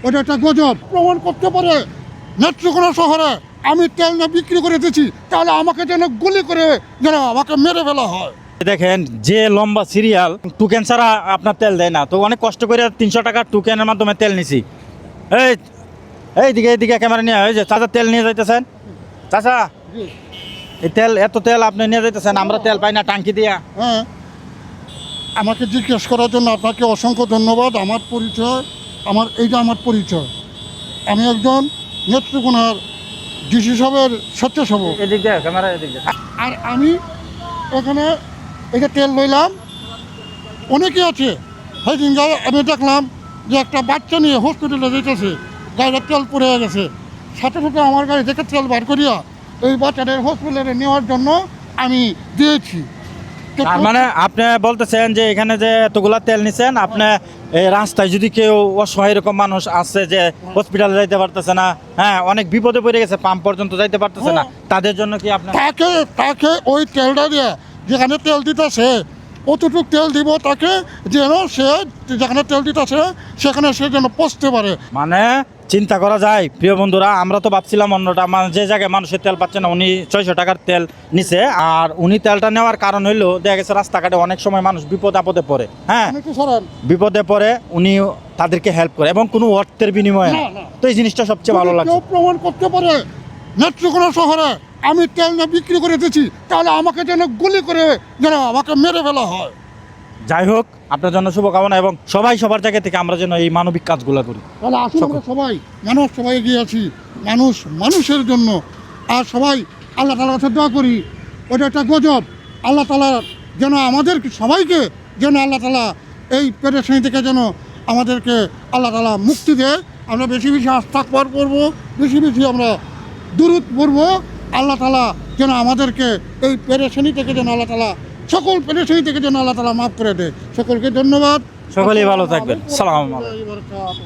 ওটা একটা গজব। প্রমাণ করতে পারে নেত্রকোনা শহরে আমি তেল না বিক্রি করে দিয়েছি, তাহলে আমাকে যেন গুলি করে যেন আমাকে মেরে ফেলা হয়। দেখেন যে লম্বা সিরিয়াল, টোকেন ছাড়া আপনার তেল দেয় না, তো অনেক কষ্ট করে 300 টাকার টোকেনের মাধ্যমে তেল নিছি। এইদিকে ক্যামেরা নিয়ে, ওই যে চাচা তেল নিয়ে যাইতেছেন। চাচা এই তেল, এত তেল আপনি নিয়ে যাইতেছেন, আমরা তেল পাই না টাঙ্কি দিয়া। হ্যাঁ, আমাকে জিজ্ঞেস করার জন্য আপনাকে অসংখ্য ধন্যবাদ। আমার পরিচয়, এইটা আমার পরিচয়। আমি একজন নেত্রকোনার ডিসি সাহেবের স্বেচ্ছাসেবক। এদিক দিয়ে ক্যামেরা, এদিক দিয়ে। আর আমি এখানে এটা তেল লইলাম, অনেকে আছে। সেদিন আমি দেখলাম যে একটা বাচ্চা নিয়ে হসপিটালে যেতেছে, গাড়িটা তেল পড়ে গেছে। সাথে সাথে আমার গাড়ি দেখে তেল বার করিয়া এই বাচ্চাদের হসপিটালে নেওয়ার জন্য আমি দিয়েছি। তার মানে আপনি বলতেছেন যে এখানে যে এতগুলা তেল নিছেন, আপনি এই রাস্তায় যদি কেউ অসহায় এরকম মানুষ আছে যে হসপিটালে যাইতে পারতেছে না, হ্যাঁ অনেক বিপদে পড়ে গেছে, পাম্প পর্যন্ত যাইতে পারতেছে না, তাদের জন্য কি আপনার তাকে ওই তেলটা দিয়ে যেখানে তেল দিতেছে অতটুকু তেল দিব তাকে, যেন সে যেখানে তেল দিতেছে সেখানে সে যেন পৌঁছতে পারে। মানে চিন্তা করা যায় প্রিয় বন্ধুরা, আমরা তো ভাবছিলাম অন্যটা, মানে যে জায়গায় মানুষের তেল পাচ্ছে না, উনি 600 টাকার তেল নিছে। আর উনি তেলটা নেওয়ার কারণ হইলো দেখা গেছে রাস্তাঘাটে অনেক সময় মানুষ বিপদ আপদে পড়ে, হ্যাঁ বিপদে পড়ে উনি তাদেরকে হেল্প করে এবং কোনো অর্থের বিনিময়ে না। তো এই জিনিসটা সবচেয়ে ভালো লাগছে। কেউ প্রমাণ করতে পারে নেত্রকোনা শহরে আমি তেল না বিক্রি করে দিয়েছি, তাহলে আমাকে যেন গুলি করে যেন আমাকে মেরে ফেলা হয়। যাই হোক, আপনার জন্য শুভকামনা, এবং সবাই সবার জায়গা থেকে আমরা যেন এই মানবিক কাজগুলো করি। তাহলে আসুন আমরা সবাই এগিয়ে আছি মানুষের জন্য। আর সবাই আল্লাহ তাআলার কাছে দোয়া করি, ওটা একটা গজব। আল্লাহ তাআলা যেন আমাদের সবাইকে যেন আল্লাহ তাআলা এই পেরেশানি থেকে যেন আমাদেরকে আল্লাহ তাআলা মুক্তি দেয়। আমরা বেশি বেশি ইস্তিগফার করবো, বেশি বেশি আমরা দুরূদ পড়বো। আল্লাহ তাআলা যেন আমাদেরকে এই পেরেশানি থেকে যেন আল্লাহ তাআলা, সকল পেরেশানি থেকে যেন আল্লাহ তাআলা মাফ করে দেয়। সকলকে ধন্যবাদ। সকলেই ভালো থাকবেন। সালাম আলাইকুম।